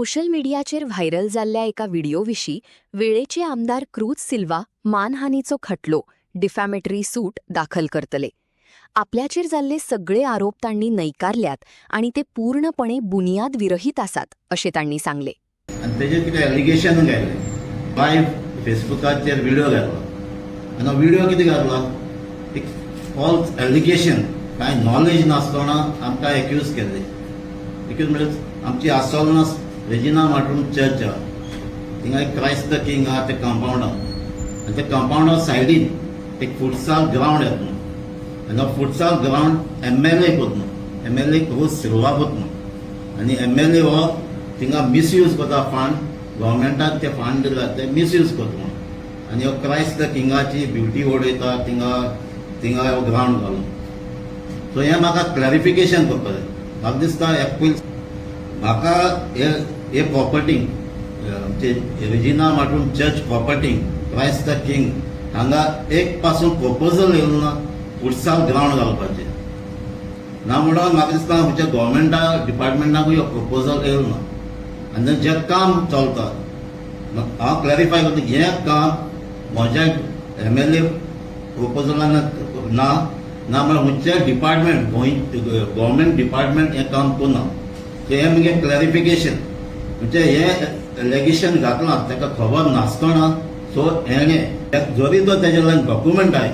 Social मीडियाचेर viral जाल्ल्या एका व्हिडिओविशीं वेळेचे आमदार क्रूज सिल्वा मानहानीचो खटलो डिफॅमेटरी सूट दाखल करतले. आपल्याचेर जाल्ले सगळे आरोप तांणी न्हयकारल्यात आनी ते पूर्णपणे बुनियाद विरहीत आसात अशें तांणी सांगले. आनी तेजेर कितें एलिगेशन घायलें, लायव्ह फेसबुकाचेर व्हिडिओ घातलो आनी हो व्हिडिओ कितें घातलो, एक फॉल्स एलिगेशन, कांय नॉलेज नासतना आमकां एक्यूज केल्ले. एक्यूज म्हणजे आमची आसोलना रेजिना मार्टून चर्च आहा, थिंगा एक क्रायस्ट द किंग आहा ते कंपाउंडार, आनी त्या कंपाउंडा सायडीन एक फुटसाल ग्राउंड येता आनी हो फुटसाल ग्राउंड MLA कोत्ता, MLA क्रूज सिल्वा कोत्ता. आनी MLA हो थिंगा मिसयूज करता फंड, गव्हर्मेंटाक ते फंड दिला ते मिसयूज करता आनी हो क्रायस्ट द किंगाची ब्युटी उडयता थिंगा हो ग्राउंड घालून. सो हें म्हाका क्लॅरिफिकेशन करपाक जाय. म्हाका दिसता म्हाका हे प्रॉपर्टींग आमचे रेजिना मार्टून चर्च प्रॉपर्टींग क्रायस्ट द किंग हांगा एक पासून प्रपोजल येवं ना फुटसाल ग्राउंड घालपाचें ना म्हणून म्हाका दिसता आमच्या गव्हर्मेंटा डिपार्टमेंटाकूय हो प्रपोजल येवं ना. आनी जें काम चलता हांव क्लॅरिफाय करता, हें काम म्हज्या MLA प्रपोजलान ना म्हळ्यार खंयचें डिपार्टमेंट गव्हर्मेंट डिपार्टमेंट हें काम करना. हें म्हगे क्लॅरिफिकेशन म्हणजे हें एलिगेशन घातलां ताका खबर नासतना. सो हें जरी तो तेजे लागीं डॉक्युमेंट आय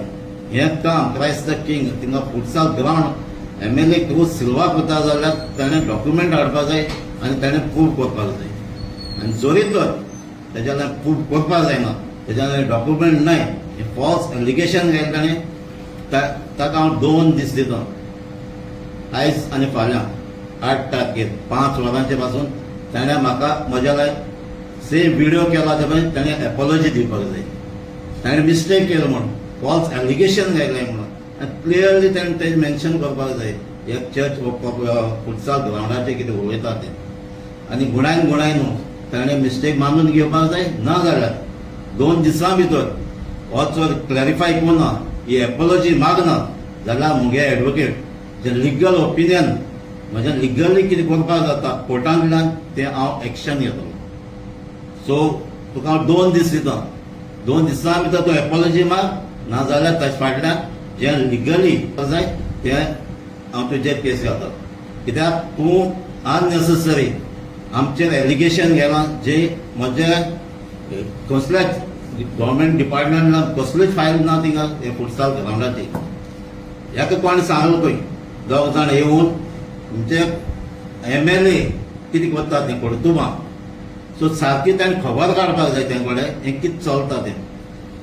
हें काम क्रायस्ट द किंग थिंगा फुटसाल ग्राउंड MLA क्रूज सिल्वा करता जाल्यार ताणें डॉक्युमेंट हाडपाक जाय आनी ताणें प्रूव करपाक जाय. आनी जरी तर तेज्या लागीं प्रूव करपाक जायना, तेज्या लागीं डॉक्युमेंट नाय, हें फॉल्स एलिगेशन घायलें ताणें, ताका हांव 2 दीस दितां, आयज आनी फाल्यां 8 तारखेर 5 वरांचे पासून ताणें म्हाका म्हज्या लायक सेम व्हिडिओ केला तें ताणें एपॉलॉजी दिवपाक जाय. ताणें मिस्टेक केलो म्हणून फॉल्स एलिगेशन घायलें म्हणून आनी क्लियरली ताणें तें मेन्शन करपाक जाय एक चर्च फुटसाल ग्राउंडाचेर कितें उलयता तें. आनी गुणायन न्हू ताणें मिस्टेक मानून घेवपाक जाय, ना जाल्यार 2 दिसां भितर हो जर क्लॅरिफाय करना, ही एपॉलॉजी मागना जाल्यार मुगे एडवोकेट जे लिगल ओपिनियन म्हजें लिगली कितें करपाक जाता कोर्टांतल्यान तें हांव एक्शन घेतलो. सो तुका हांव 2 दीस दितां, 2 दिसां भितर तो एपॉलॉजी माग, ना जाल्यार ताचे फाटल्यान जें लिगली जाय तें हांव तुजेर केस घालतां. कित्याक तूं अननेसेसरी आमचेर एलिगेशन घालां जे म्हजे कसल्याच गव्हर्मेंट डिपार्टमेंटान कसलीच फायल ना थिंगा हे फुटसाल ग्राउंडाची. हेका कोणें सांगलो पळय 2 जाण येवन म्हणजे MLA कितें करता तें कोर्तुबा. सो सारकी ताणें खबर काडपाक जाय तें कडेन हें कितें चलता तें.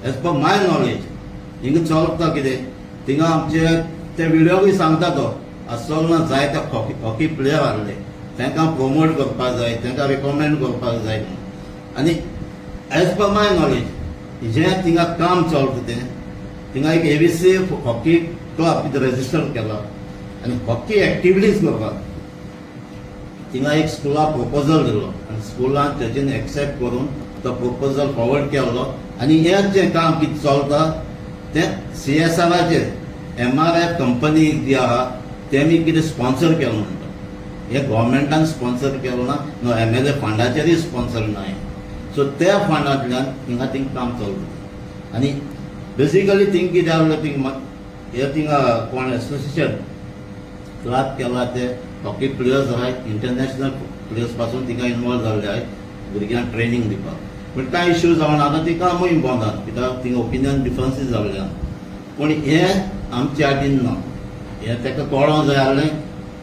एज पर माय नॉलेज हिंगा चलता कितें थिंगा आमचे ते व्हिडिओकूय सांगता तो आसोलना जायते हॉकी प्लेयर आहले तांकां प्रमोट करपाक जाय, तांकां रिकमेंड करपाक जाय. आनी एज पर माय नॉलेज जें थिंगा काम चलता तें थिंगा एक ABC हॉकी क्लब कितें रेजिस्टर केला आनी हॉकी एक्टिविटीज करपाक थिंगा एक स्कुलाक प्रपोजल दिलो आनी स्कुलान तेजेन एक्सेप्ट करून तो प्रपोजल फॉरवर्ड केल्लो. आनी हें जें काम कितें चलता तें CSRचेर MRF कंपनी जी आहा तेमी कितें स्पॉन्सर केलो म्हणटा. हें गव्हर्मेंटान स्पॉन्सर केलो ना, MLA फंडाचेरय स्पॉन्सर नाय. सो त्या फंडांतल्यान थिंगा काम चलता. आनी बेसिकली थिंग कितें जालें थिंगा कोण एसोसिएशन क्लब केला ते हॉकी प्लेयर्स आहाय, इंटरनॅशनल प्लेयर्स पासून थिंगा इनवॉल्व जाल्ले आहाय भुरग्यांक ट्रेनिंग दिवपाक. पूण कांय इश्यू जावन आतां ती कामूय बंद आहा कित्याक थिंगा ओपिनियन डिफरन्सीस जाल्ले आहा. पूण हें आमचे वाटेन ना, हें ताका कळोंक जाय आसलें.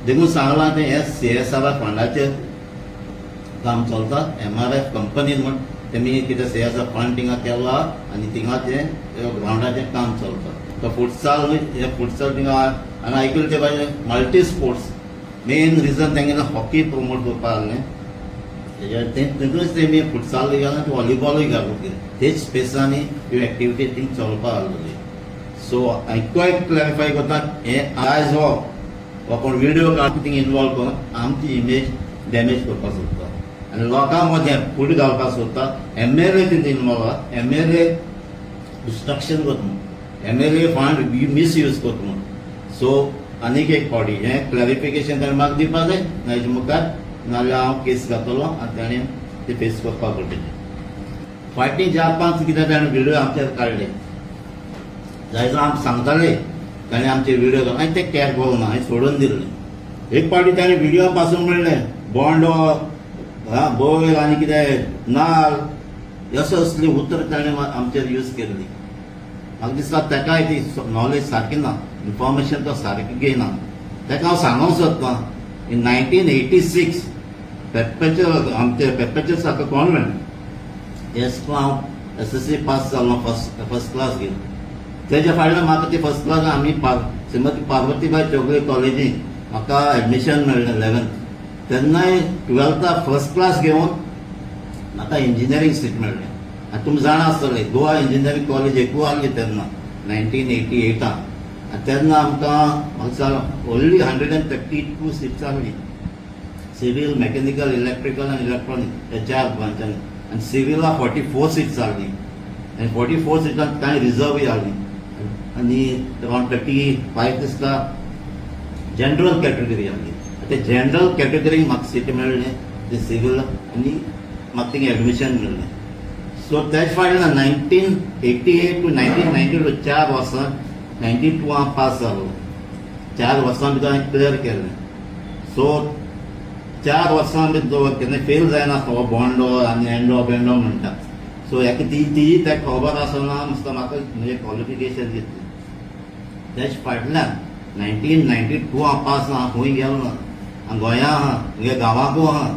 देखून सांगलां तें हें CSR फंडाचेर काम चलता, MRF कंपनीन म्हण तेमी कितें CSR फंड थिंगा केला आनी थिंगा तें ग्राउंडाचें काम चलता. तो फुटसाल हे फुटसाल थिंगा हांवें आयकलें ते भाशेन मल्टी स्पोर्ट्स मेन रिजन तेंगें हॉकी प्रमोट करपाक आहलें तेतूंच तेमी फुटसाल घालून व्हॉलीबॉलूय घालून तेच स्पेसांनी ह्यो एक्टिविटी थिंग चलपाक आहलेली. सो हांवें क्लॅरिफाय करता हें आयज हो कोण व्हिडिओ काडून थिंग इनवॉल्व करून आमची इमेज डॅमेज करपाक सोदता आनी लोकां मदें फूट घालपाक सोदता. MLA तितून इनवॉल्व आहा, MLA डिस्ट्रक्शन करता, MLA फंड मिसयूज करता. सो आनीक एक फावटी हें क्लॅरिफिकेशन ताणें म्हाका दिवपाक जाय. हेजे मुखार नाल्यार हांव केस घातलो आनी ताणें ते फेस करपाक उडयलें. फाटीं 4-5 कितें ताणें व्हिडिओ आमचेर काडले, जायतो आमकां सांगताले ताणें आमचे व्हिडिओ काडले, हांवें ते कॅर करूं ना, हांवें सोडून दिल्लें. एक फावटी ताणें व्हिडिओ पासून म्हणलें बोंडो बैल आनी कितें नाल असली उतर ताणें आमचेर यूज केल्ली. म्हाका दिसता ताकाय ती नॉलेज सारकी ना, इन्फॉर्मेशन तो सारकी घेयना. ताका हांव सांगूंक सोदतां, इन 1986 पेप्पेचर आमचे पेप्पेचर सारको कॉन्व्हेंट हेसको हांव SSC पास जालो, फर्स्ट क्लास घेवन. तेज्या फाटल्यान म्हाका ती फर्स्ट क्लास आमी श्रीमती पार्वतीबाई चौगुले कॉलेजीन म्हाका एडमिशन मेळ्ळें 11th. तेन्नाय 12th फर्स्ट क्लास घेवन म्हाका इंजिनियरींग सीट मेळ्ळें. आनी तुमी जाणा आसतलें गोवा इंजिनियरींग कॉलेज एकू आहली तेन्ना 1988. आनी तेन्ना आमकां म्हाका ओन्ली 132 सीट्स आहली. सिव्हील, मेकॅनिकल, इलेक्ट्रिकल आनी इलेक्ट्रॉनीक हे 4 ब्रांचांनी. आनी सिव्हिला 44 सीट्स आहली आनी 44 सीटांत कांय रिजर्वूय आहली. आनी अरावंड 35 दिसता जनरल कॅटेगरी आहली. ते जनरल कॅटेगरीक म्हाका सीट मेळ्ळें ते सिव्हील आनी म्हाका थिंगा एडमिशन मेळ्ळें. सो तेच फाटल्यान 1988 to 1992 4 वर्सां 92 हांव पास जालो. 4 वर्सां भितर हांवें क्लियर केलें. सो 4 वर्सां भितर केन्ना फेल जायना हो बोंडो आनी एंडो बेंडो म्हणटा. सो हेका ती ताका खबर आसना मस्त म्हाका म्हणजे क्वॉलिफिकेशन घेतली. तेच फाटल्यान 1992 हांव पास आहा, खंय गेलो ना. हांव गोंया आहा, म्हगे गांवाकू आहा.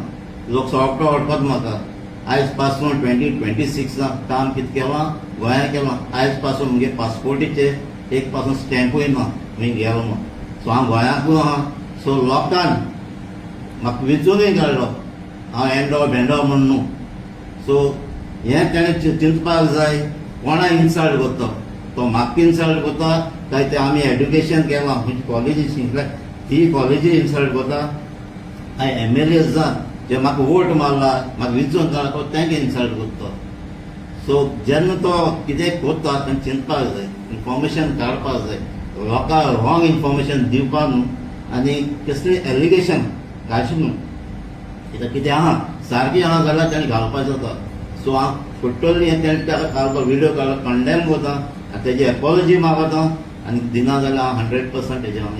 लोक सोंपतो ओडपात म्हाका. आयज पासून 2026 काम कितें केलां गोंया केलां. आयज पासून म्हगे पासपोर्टीचेर एक पासून स्टॅम्पूय ना खंय गेलो ना. सो हांव गोंयाकू आहा. सो लोकांन म्हाका विचूनय काडलो हांव एंडो बेंडो म्हण न्हू. सो हें तेणें चिंतपाक जाय कोणा इन्सल्ट करता, तो म्हाका इन्सल्ट करता काय ते आमी एड्युकेशन केलां खंयची कॉलेजी शिकल्या ती कॉलेजी इन्सल्ट करता. हांवें MLA जावन जे म्हाका वोट मारला म्हाका विचून काडलो तांकां इन्सल्ट करता. सो जेन्ना तो कितें करता तेन्ना चिंतपाक जाय, इन्फॉर्मेशन काडपाक जाय, लोकांक रॉंग इन्फॉर्मेशन दिवपाक न्हू. आनी कसलें एलिगेशन घालचें न्हू. कितें आहा सारकी आहा जाल्यार ताणें घालपाक जाता. सो हांव टोटली तेणें ताका काडलो व्हिडिओ काडलो कंडेम करता आनी तेजी एपॉलॉजी मागता आनी दिना जाल्यार हांव 100% तेजेर हांव